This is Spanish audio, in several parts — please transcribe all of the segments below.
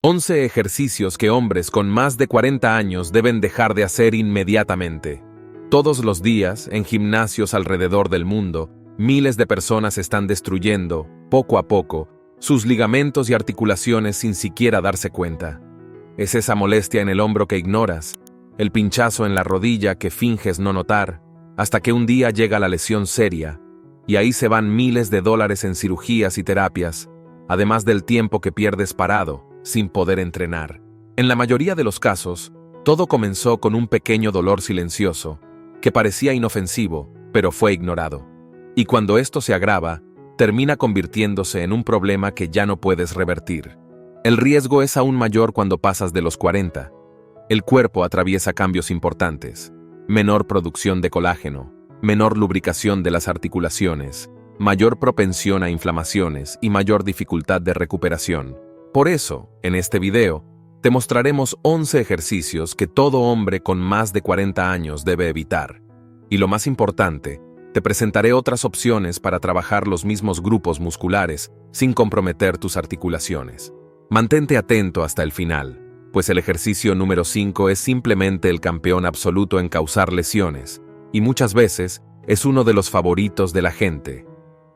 11 ejercicios que hombres con más de 40 años deben dejar de hacer inmediatamente. Todos los días, en gimnasios alrededor del mundo, miles de personas están destruyendo, poco a poco, sus ligamentos y articulaciones sin siquiera darse cuenta. Es esa molestia en el hombro que ignoras, el pinchazo en la rodilla que finges no notar, hasta que un día llega la lesión seria, y ahí se van miles de dólares en cirugías y terapias, además del tiempo que pierdes parado, sin poder entrenar. En la mayoría de los casos, todo comenzó con un pequeño dolor silencioso, que parecía inofensivo, pero fue ignorado. Y cuando esto se agrava, termina convirtiéndose en un problema que ya no puedes revertir. El riesgo es aún mayor cuando pasas de los 40. El cuerpo atraviesa cambios importantes: menor producción de colágeno, menor lubricación de las articulaciones, mayor propensión a inflamaciones y mayor dificultad de recuperación. Por eso, en este video, te mostraremos 11 ejercicios que todo hombre con más de 40 años debe evitar. Y lo más importante, te presentaré otras opciones para trabajar los mismos grupos musculares sin comprometer tus articulaciones. Mantente atento hasta el final, pues el ejercicio número 5 es simplemente el campeón absoluto en causar lesiones, y muchas veces es uno de los favoritos de la gente.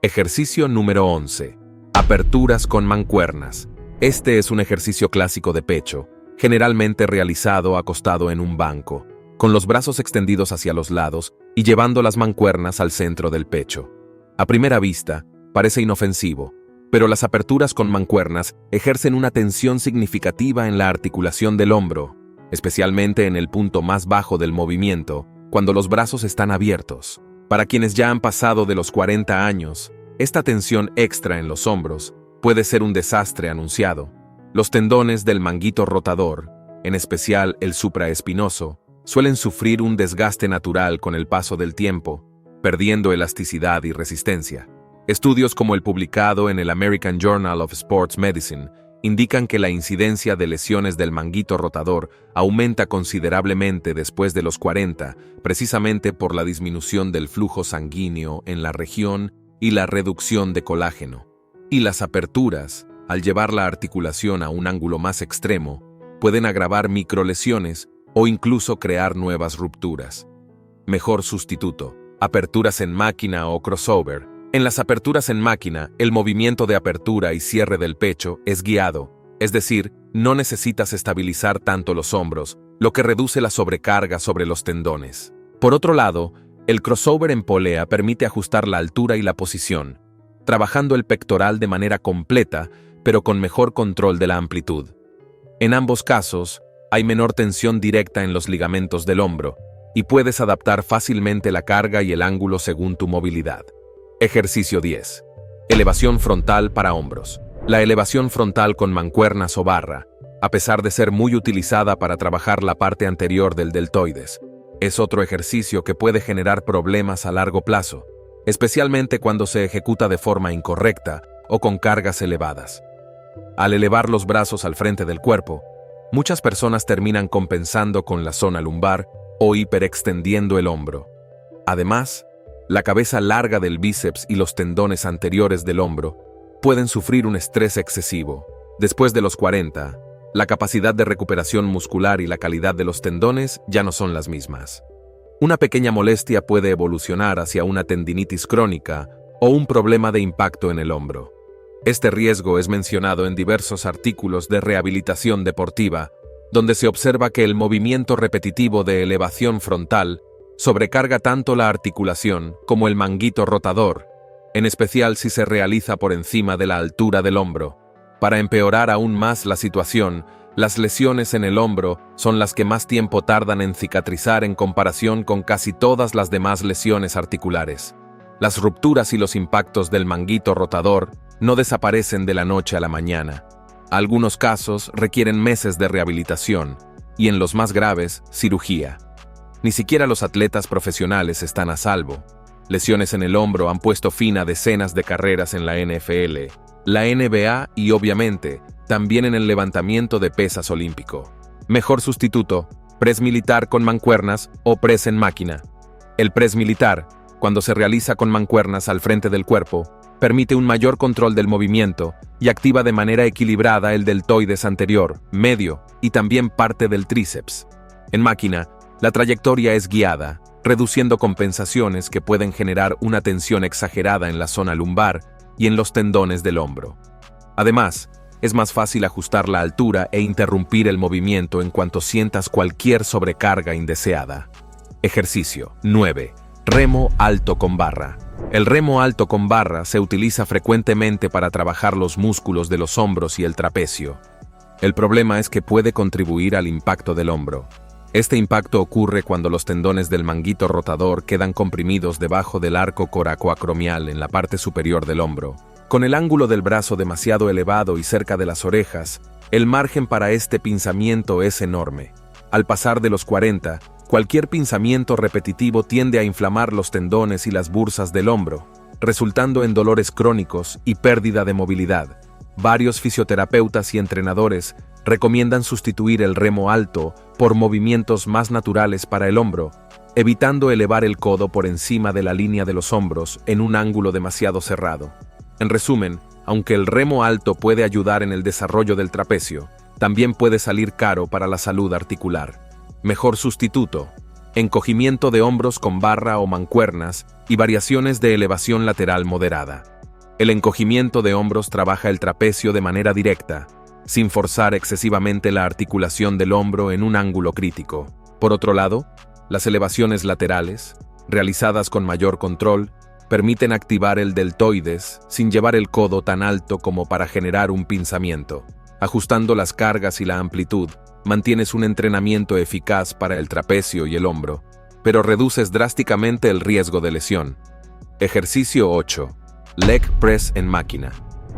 Ejercicio número 11. Aperturas con mancuernas. Este es un ejercicio clásico de pecho, generalmente realizado acostado en un banco, con los brazos extendidos hacia los lados y llevando las mancuernas al centro del pecho. A primera vista, parece inofensivo, pero las aperturas con mancuernas ejercen una tensión significativa en la articulación del hombro, especialmente en el punto más bajo del movimiento, cuando los brazos están abiertos. Para quienes ya han pasado de los 40 años, esta tensión extra en los hombros puede ser un desastre anunciado. Los tendones del manguito rotador, en especial el supraespinoso, suelen sufrir un desgaste natural con el paso del tiempo, perdiendo elasticidad y resistencia. Estudios como el publicado en el American Journal of Sports Medicine indican que la incidencia de lesiones del manguito rotador aumenta considerablemente después de los 40, precisamente por la disminución del flujo sanguíneo en la región y la reducción de colágeno. Y las aperturas, al llevar la articulación a un ángulo más extremo, pueden agravar microlesiones o incluso crear nuevas rupturas. Mejor sustituto: aperturas en máquina o crossover. En las aperturas en máquina, el movimiento de apertura y cierre del pecho es guiado, es decir, no necesitas estabilizar tanto los hombros, lo que reduce la sobrecarga sobre los tendones. Por otro lado, el crossover en polea permite ajustar la altura y la posición, trabajando el pectoral de manera completa, pero con mejor control de la amplitud. En ambos casos, hay menor tensión directa en los ligamentos del hombro, y puedes adaptar fácilmente la carga y el ángulo según tu movilidad. Ejercicio 10. Elevación frontal para hombros. La elevación frontal con mancuernas o barra, a pesar de ser muy utilizada para trabajar la parte anterior del deltoides, es otro ejercicio que puede generar problemas a largo plazo, especialmente cuando se ejecuta de forma incorrecta o con cargas elevadas. Al elevar los brazos al frente del cuerpo, muchas personas terminan compensando con la zona lumbar o hiperextendiendo el hombro. Además, la cabeza larga del bíceps y los tendones anteriores del hombro pueden sufrir un estrés excesivo. Después de los 40, la capacidad de recuperación muscular y la calidad de los tendones ya no son las mismas. Una pequeña molestia puede evolucionar hacia una tendinitis crónica o un problema de impacto en el hombro. Este riesgo es mencionado en diversos artículos de rehabilitación deportiva, donde se observa que el movimiento repetitivo de elevación frontal sobrecarga tanto la articulación como el manguito rotador, en especial si se realiza por encima de la altura del hombro. Para empeorar aún más la situación, las lesiones en el hombro son las que más tiempo tardan en cicatrizar en comparación con casi todas las demás lesiones articulares. Las rupturas y los impactos del manguito rotador no desaparecen de la noche a la mañana. Algunos casos requieren meses de rehabilitación y, en los más graves, cirugía. Ni siquiera los atletas profesionales están a salvo. Lesiones en el hombro han puesto fin a decenas de carreras en la NFL, la NBA y, obviamente, también en el levantamiento de pesas olímpico. Mejor sustituto: press militar con mancuernas o press en máquina. El press militar, cuando se realiza con mancuernas al frente del cuerpo, permite un mayor control del movimiento y activa de manera equilibrada el deltoides anterior, medio y también parte del tríceps. En máquina, la trayectoria es guiada, reduciendo compensaciones que pueden generar una tensión exagerada en la zona lumbar y en los tendones del hombro. Además, es más fácil ajustar la altura e interrumpir el movimiento en cuanto sientas cualquier sobrecarga indeseada. Ejercicio 9. Remo alto con barra. El remo alto con barra se utiliza frecuentemente para trabajar los músculos de los hombros y el trapecio. El problema es que puede contribuir al impacto del hombro. Este impacto ocurre cuando los tendones del manguito rotador quedan comprimidos debajo del arco coracoacromial en la parte superior del hombro. Con el ángulo del brazo demasiado elevado y cerca de las orejas, el margen para este pinzamiento es enorme. Al pasar de los 40, cualquier pinzamiento repetitivo tiende a inflamar los tendones y las bursas del hombro, resultando en dolores crónicos y pérdida de movilidad. Varios fisioterapeutas y entrenadores recomiendan sustituir el remo alto por movimientos más naturales para el hombro, evitando elevar el codo por encima de la línea de los hombros en un ángulo demasiado cerrado. En resumen, aunque el remo alto puede ayudar en el desarrollo del trapecio, también puede salir caro para la salud articular. Mejor sustituto: encogimiento de hombros con barra o mancuernas y variaciones de elevación lateral moderada. El encogimiento de hombros trabaja el trapecio de manera directa, sin forzar excesivamente la articulación del hombro en un ángulo crítico. Por otro lado, las elevaciones laterales, realizadas con mayor control, permiten activar el deltoides sin llevar el codo tan alto como para generar un pinzamiento. Ajustando las cargas y la amplitud, mantienes un entrenamiento eficaz para el trapecio y el hombro, pero reduces drásticamente el riesgo de lesión. Ejercicio 8. Leg press en máquina.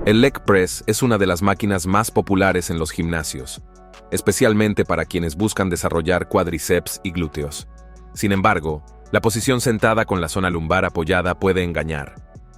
El leg press es una de las máquinas más populares en los gimnasios, especialmente para quienes buscan desarrollar cuádriceps y glúteos. Sin embargo, la posición sentada con la zona lumbar apoyada puede engañar.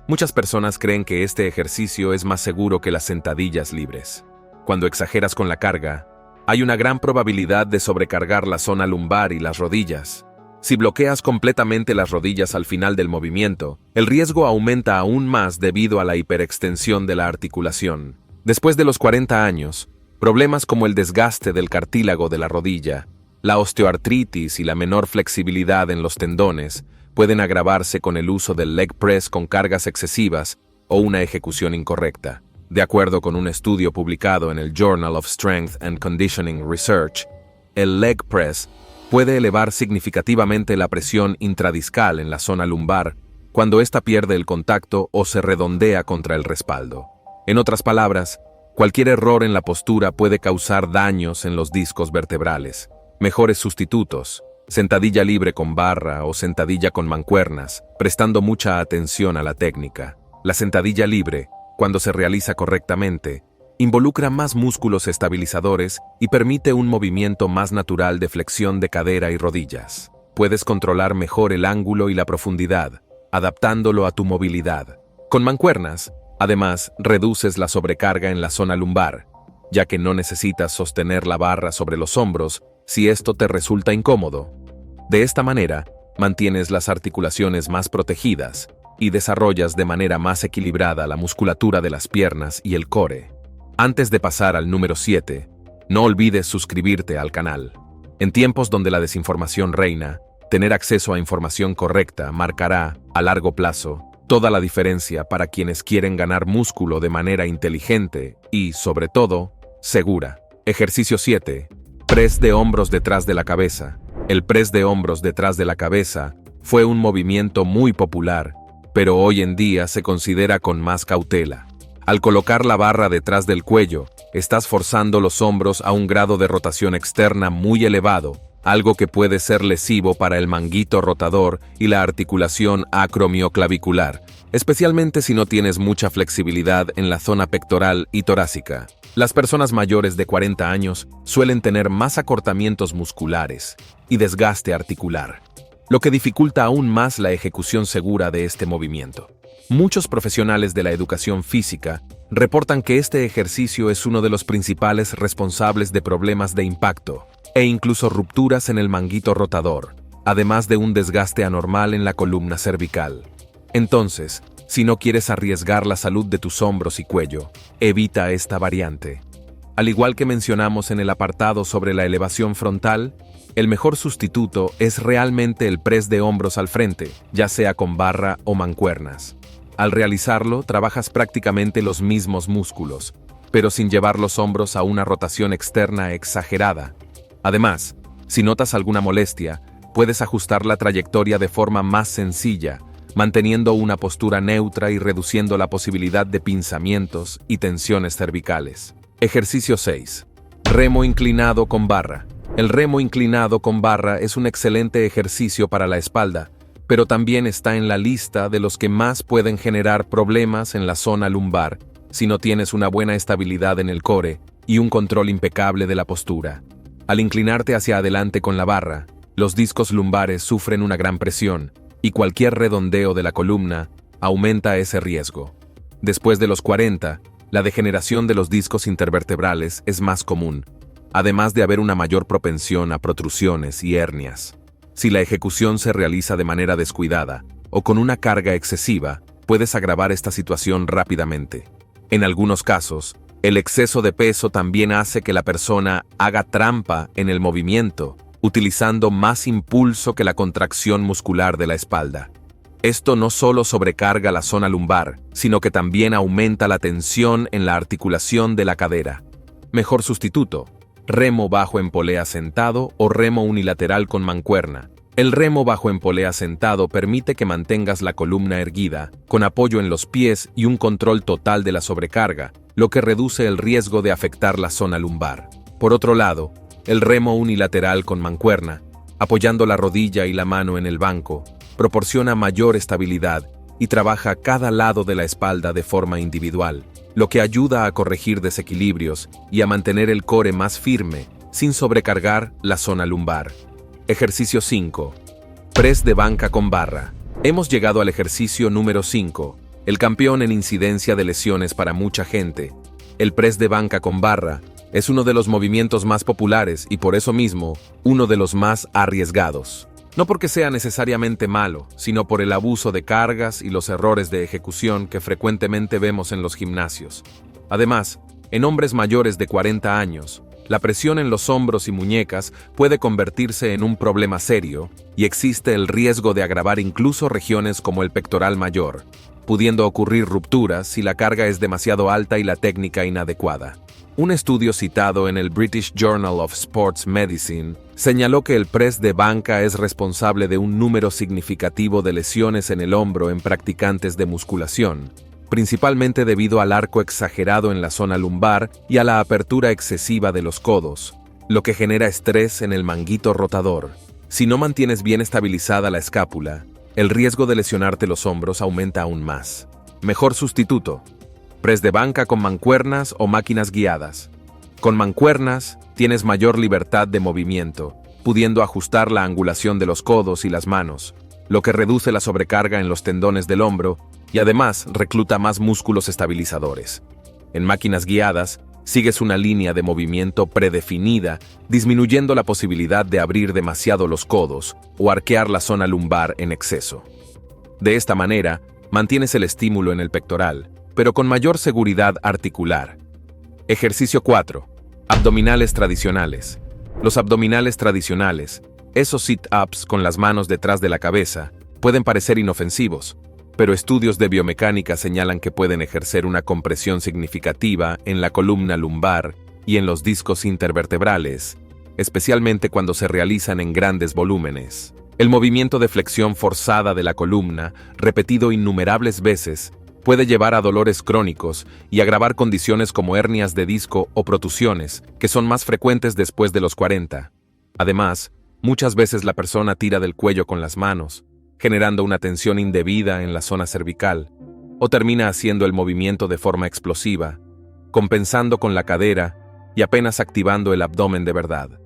Muchas personas creen que este ejercicio es más seguro que las sentadillas libres. Cuando exageras con la carga, hay una gran probabilidad de sobrecargar la zona lumbar y las rodillas. Si bloqueas completamente las rodillas al final del movimiento, el riesgo aumenta aún más debido a la hiperextensión de la articulación. Después de los 40 años, problemas como el desgaste del cartílago de la rodilla, la osteoartritis y la menor flexibilidad en los tendones pueden agravarse con el uso del leg press con cargas excesivas o una ejecución incorrecta. De acuerdo con un estudio publicado en el Journal of Strength and Conditioning Research, el leg press puede elevar significativamente la presión intradiscal en la zona lumbar cuando ésta pierde el contacto o se redondea contra el respaldo. En otras palabras, cualquier error en la postura puede causar daños en los discos vertebrales. Mejores sustitutos: sentadilla libre con barra o sentadilla con mancuernas, prestando mucha atención a la técnica. La sentadilla libre, cuando se realiza correctamente, involucra más músculos estabilizadores y permite un movimiento más natural de flexión de cadera y rodillas. Puedes controlar mejor el ángulo y la profundidad, adaptándolo a tu movilidad. Con mancuernas, además, reduces la sobrecarga en la zona lumbar, ya que no necesitas sostener la barra sobre los hombros si esto te resulta incómodo. De esta manera, mantienes las articulaciones más protegidas y desarrollas de manera más equilibrada la musculatura de las piernas y el core. Antes de pasar al número 7, no olvides suscribirte al canal. En tiempos donde la desinformación reina, tener acceso a información correcta marcará, a largo plazo, toda la diferencia para quienes quieren ganar músculo de manera inteligente y, sobre todo, segura. Ejercicio 7. Press de hombros detrás de la cabeza. El press de hombros detrás de la cabeza fue un movimiento muy popular, pero hoy en día se considera con más cautela. Al colocar la barra detrás del cuello, estás forzando los hombros a un grado de rotación externa muy elevado, algo que puede ser lesivo para el manguito rotador y la articulación acromioclavicular, especialmente si no tienes mucha flexibilidad en la zona pectoral y torácica. Las personas mayores de 40 años suelen tener más acortamientos musculares y desgaste articular, lo que dificulta aún más la ejecución segura de este movimiento. Muchos profesionales de la educación física reportan que este ejercicio es uno de los principales responsables de problemas de impacto e incluso rupturas en el manguito rotador, además de un desgaste anormal en la columna cervical. Entonces, Si no quieres arriesgar la salud de tus hombros y cuello, evita esta variante. Al igual que mencionamos en el apartado sobre la elevación frontal, el mejor sustituto es realmente el press de hombros al frente, ya sea con barra o mancuernas. Al realizarlo, trabajas prácticamente los mismos músculos, pero sin llevar los hombros a una rotación externa exagerada. Además, si notas alguna molestia, puedes ajustar la trayectoria de forma más sencilla, manteniendo una postura neutra y reduciendo la posibilidad de pinzamientos y tensiones cervicales. Ejercicio 6. Remo inclinado con barra. El remo inclinado con barra es un excelente ejercicio para la espalda, pero también está en la lista de los que más pueden generar problemas en la zona lumbar si no tienes una buena estabilidad en el core y un control impecable de la postura. Al inclinarte hacia adelante con la barra, los discos lumbares sufren una gran presión y cualquier redondeo de la columna aumenta ese riesgo. Después de los 40, la degeneración de los discos intervertebrales es más común, además de haber una mayor propensión a protrusiones y hernias. Si la ejecución se realiza de manera descuidada o con una carga excesiva, puedes agravar esta situación rápidamente. En algunos casos, el exceso de peso también hace que la persona haga trampa en el movimiento, utilizando más impulso que la contracción muscular de la espalda. Esto no solo sobrecarga la zona lumbar, sino que también aumenta la tensión en la articulación de la cadera. Mejor sustituto: remo bajo en polea sentado o remo unilateral con mancuerna. El remo bajo en polea sentado permite que mantengas la columna erguida, con apoyo en los pies y un control total de la sobrecarga, lo que reduce el riesgo de afectar la zona lumbar. Por otro lado, el remo unilateral con mancuerna, apoyando la rodilla y la mano en el banco, proporciona mayor estabilidad y trabaja cada lado de la espalda de forma individual, lo que ayuda a corregir desequilibrios y a mantener el core más firme, sin sobrecargar la zona lumbar. Ejercicio 5. Press de banca con barra. Hemos llegado al ejercicio número 5, el campeón en incidencia de lesiones para mucha gente. El press de banca con barra es uno de los movimientos más populares y por eso mismo, uno de los más arriesgados. No porque sea necesariamente malo, sino por el abuso de cargas y los errores de ejecución que frecuentemente vemos en los gimnasios. Además, en hombres mayores de 40 años, la presión en los hombros y muñecas puede convertirse en un problema serio y existe el riesgo de agravar incluso regiones como el pectoral mayor, pudiendo ocurrir rupturas si la carga es demasiado alta y la técnica inadecuada. Un estudio citado en el British Journal of Sports Medicine señaló que el press de banca es responsable de un número significativo de lesiones en el hombro en practicantes de musculación, principalmente debido al arco exagerado en la zona lumbar y a la apertura excesiva de los codos, lo que genera estrés en el manguito rotador. Si no mantienes bien estabilizada la escápula, el riesgo de lesionarte los hombros aumenta aún más. Mejor sustituto: press de banca con mancuernas o máquinas guiadas. Con mancuernas, tienes mayor libertad de movimiento, pudiendo ajustar la angulación de los codos y las manos, lo que reduce la sobrecarga en los tendones del hombro y además recluta más músculos estabilizadores. En máquinas guiadas, sigues una línea de movimiento predefinida, disminuyendo la posibilidad de abrir demasiado los codos o arquear la zona lumbar en exceso. De esta manera, mantienes el estímulo en el pectoral, pero con mayor seguridad articular. Ejercicio 4. Abdominales tradicionales. Los abdominales tradicionales, esos sit-ups con las manos detrás de la cabeza, pueden parecer inofensivos, pero estudios de biomecánica señalan que pueden ejercer una compresión significativa en la columna lumbar y en los discos intervertebrales, especialmente cuando se realizan en grandes volúmenes. El movimiento de flexión forzada de la columna, repetido innumerables veces, puede llevar a dolores crónicos y agravar condiciones como hernias de disco o protusiones, que son más frecuentes después de los 40. Además, muchas veces la persona tira del cuello con las manos, generando una tensión indebida en la zona cervical, o termina haciendo el movimiento de forma explosiva, compensando con la cadera y apenas activando el abdomen de verdad.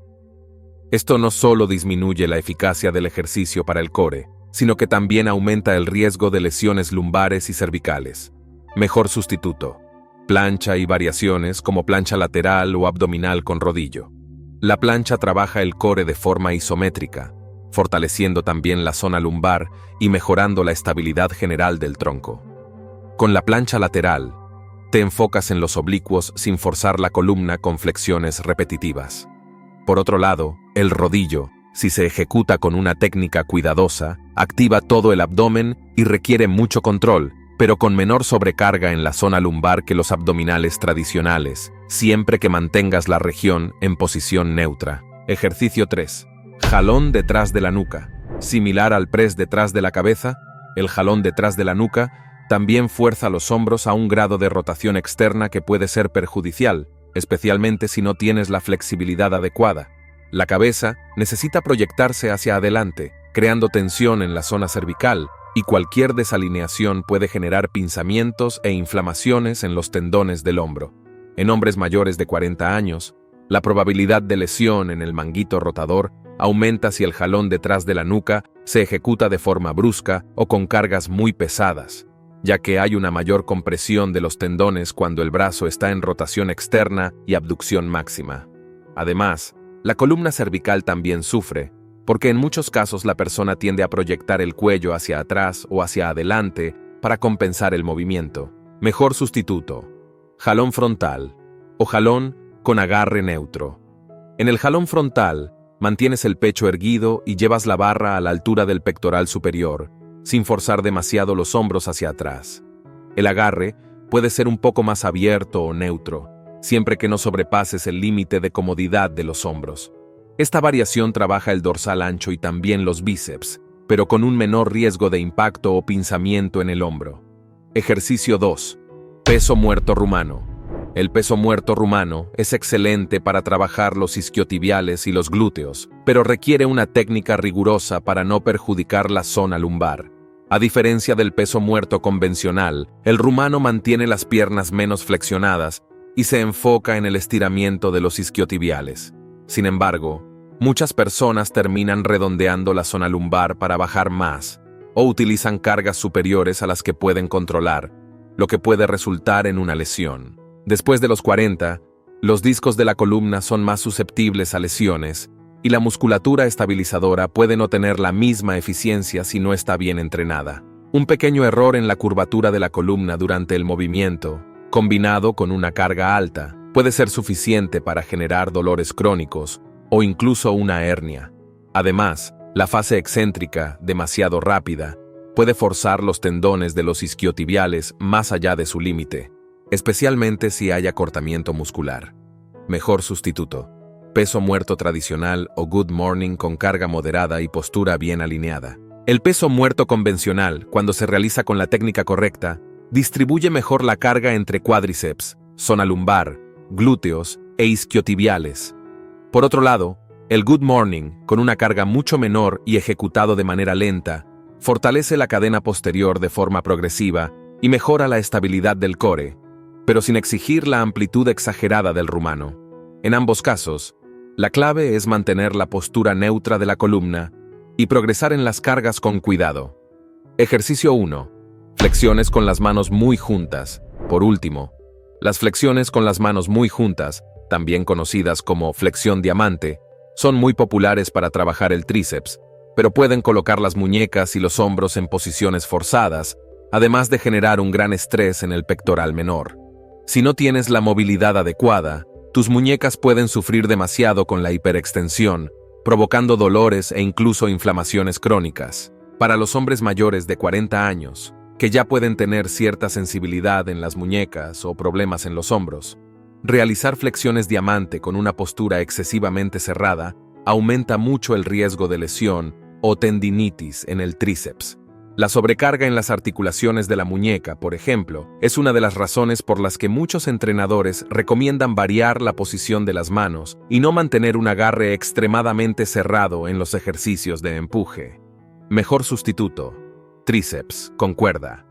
Esto no solo disminuye la eficacia del ejercicio para el core, sino que también aumenta el riesgo de lesiones lumbares y cervicales. Mejor sustituto: plancha y variaciones como plancha lateral o abdominal con rodillo. La plancha trabaja el core de forma isométrica, fortaleciendo también la zona lumbar y mejorando la estabilidad general del tronco. Con la plancha lateral, te enfocas en los oblicuos sin forzar la columna con flexiones repetitivas. Por otro lado, el rodillo, si se ejecuta con una técnica cuidadosa, activa todo el abdomen y requiere mucho control, pero con menor sobrecarga en la zona lumbar que los abdominales tradicionales, siempre que mantengas la región en posición neutra. Ejercicio 3. Jalón detrás de la nuca. Similar al press detrás de la cabeza, el jalón detrás de la nuca también fuerza los hombros a un grado de rotación externa que puede ser perjudicial, especialmente si no tienes la flexibilidad adecuada. La cabeza necesita proyectarse hacia adelante, creando tensión en la zona cervical, y cualquier desalineación puede generar pinzamientos e inflamaciones en los tendones del hombro. En hombres mayores de 40 años, la probabilidad de lesión en el manguito rotador aumenta si el jalón detrás de la nuca se ejecuta de forma brusca o con cargas muy pesadas, ya que hay una mayor compresión de los tendones cuando el brazo está en rotación externa y abducción máxima. Además, la columna cervical también sufre, porque en muchos casos la persona tiende a proyectar el cuello hacia atrás o hacia adelante para compensar el movimiento. Mejor sustituto: jalón frontal o jalón con agarre neutro. En el jalón frontal, mantienes el pecho erguido y llevas la barra a la altura del pectoral superior, sin forzar demasiado los hombros hacia atrás. El agarre puede ser un poco más abierto o neutro, siempre que no sobrepases el límite de comodidad de los hombros. Esta variación trabaja el dorsal ancho y también los bíceps, pero con un menor riesgo de impacto o pinzamiento en el hombro. Ejercicio 2. Peso muerto rumano. El peso muerto rumano es excelente para trabajar los isquiotibiales y los glúteos, pero requiere una técnica rigurosa para no perjudicar la zona lumbar. A diferencia del peso muerto convencional, el rumano mantiene las piernas menos flexionadas y se enfoca en el estiramiento de los isquiotibiales. Sin embargo, muchas personas terminan redondeando la zona lumbar para bajar más, o utilizan cargas superiores a las que pueden controlar, lo que puede resultar en una lesión. Después de los 40, los discos de la columna son más susceptibles a lesiones, y la musculatura estabilizadora puede no tener la misma eficiencia si no está bien entrenada. Un pequeño error en la curvatura de la columna durante el movimiento, combinado con una carga alta, puede ser suficiente para generar dolores crónicos o incluso una hernia. Además, la fase excéntrica, demasiado rápida, puede forzar los tendones de los isquiotibiales más allá de su límite, especialmente si hay acortamiento muscular. Mejor sustituto: peso muerto tradicional o good morning con carga moderada y postura bien alineada. El peso muerto convencional, cuando se realiza con la técnica correcta, distribuye mejor la carga entre cuádriceps, zona lumbar, glúteos e isquiotibiales. Por otro lado, el good morning, con una carga mucho menor y ejecutado de manera lenta, fortalece la cadena posterior de forma progresiva y mejora la estabilidad del core, pero sin exigir la amplitud exagerada del rumano. En ambos casos, la clave es mantener la postura neutra de la columna y progresar en las cargas con cuidado. Ejercicio 1. Flexiones con las manos muy juntas. Por último, las flexiones con las manos muy juntas, también conocidas como flexión diamante, son muy populares para trabajar el tríceps, pero pueden colocar las muñecas y los hombros en posiciones forzadas, además de generar un gran estrés en el pectoral menor. Si no tienes la movilidad adecuada, tus muñecas pueden sufrir demasiado con la hiperextensión, provocando dolores e incluso inflamaciones crónicas. Para los hombres mayores de 40 años, que ya pueden tener cierta sensibilidad en las muñecas o problemas en los hombros, realizar flexiones diamante con una postura excesivamente cerrada aumenta mucho el riesgo de lesión o tendinitis en el tríceps. La sobrecarga en las articulaciones de la muñeca, por ejemplo, es una de las razones por las que muchos entrenadores recomiendan variar la posición de las manos y no mantener un agarre extremadamente cerrado en los ejercicios de empuje. Mejor sustituto: tríceps con cuerda.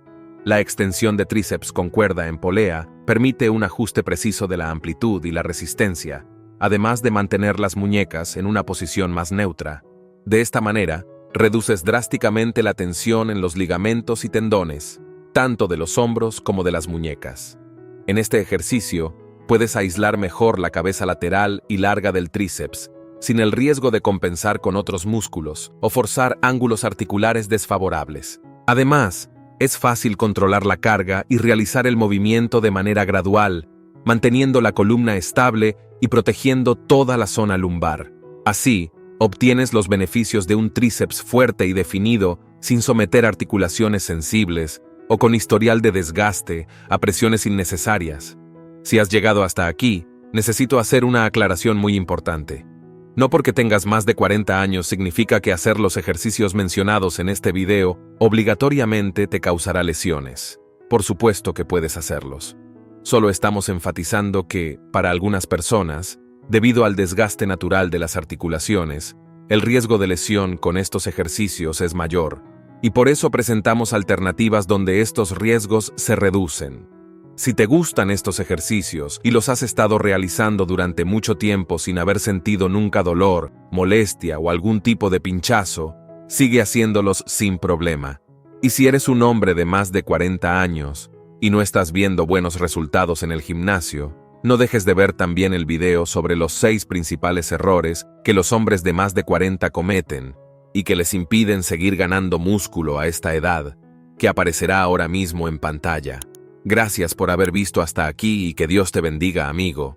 La extensión de tríceps con cuerda en polea permite un ajuste preciso de la amplitud y la resistencia, además de mantener las muñecas en una posición más neutra. De esta manera, reduces drásticamente la tensión en los ligamentos y tendones, tanto de los hombros como de las muñecas. En este ejercicio, puedes aislar mejor la cabeza lateral y larga del tríceps, sin el riesgo de compensar con otros músculos o forzar ángulos articulares desfavorables. Además, Es fácil controlar la carga y realizar el movimiento de manera gradual, manteniendo la columna estable y protegiendo toda la zona lumbar. Así, obtienes los beneficios de un tríceps fuerte y definido sin someter articulaciones sensibles o con historial de desgaste a presiones innecesarias. Si has llegado hasta aquí, necesito hacer una aclaración muy importante. No porque tengas más de 40 años significa que hacer los ejercicios mencionados en este video obligatoriamente te causará lesiones. Por supuesto que puedes hacerlos. Solo estamos enfatizando que, para algunas personas, debido al desgaste natural de las articulaciones, el riesgo de lesión con estos ejercicios es mayor, y por eso presentamos alternativas donde estos riesgos se reducen. Si te gustan estos ejercicios y los has estado realizando durante mucho tiempo sin haber sentido nunca dolor, molestia o algún tipo de pinchazo, sigue haciéndolos sin problema. Y si eres un hombre de más de 40 años y no estás viendo buenos resultados en el gimnasio, no dejes de ver también el video sobre los 6 principales errores que los hombres de más de 40 cometen y que les impiden seguir ganando músculo a esta edad, que aparecerá ahora mismo en pantalla. Gracias por haber visto hasta aquí y que Dios te bendiga, amigo.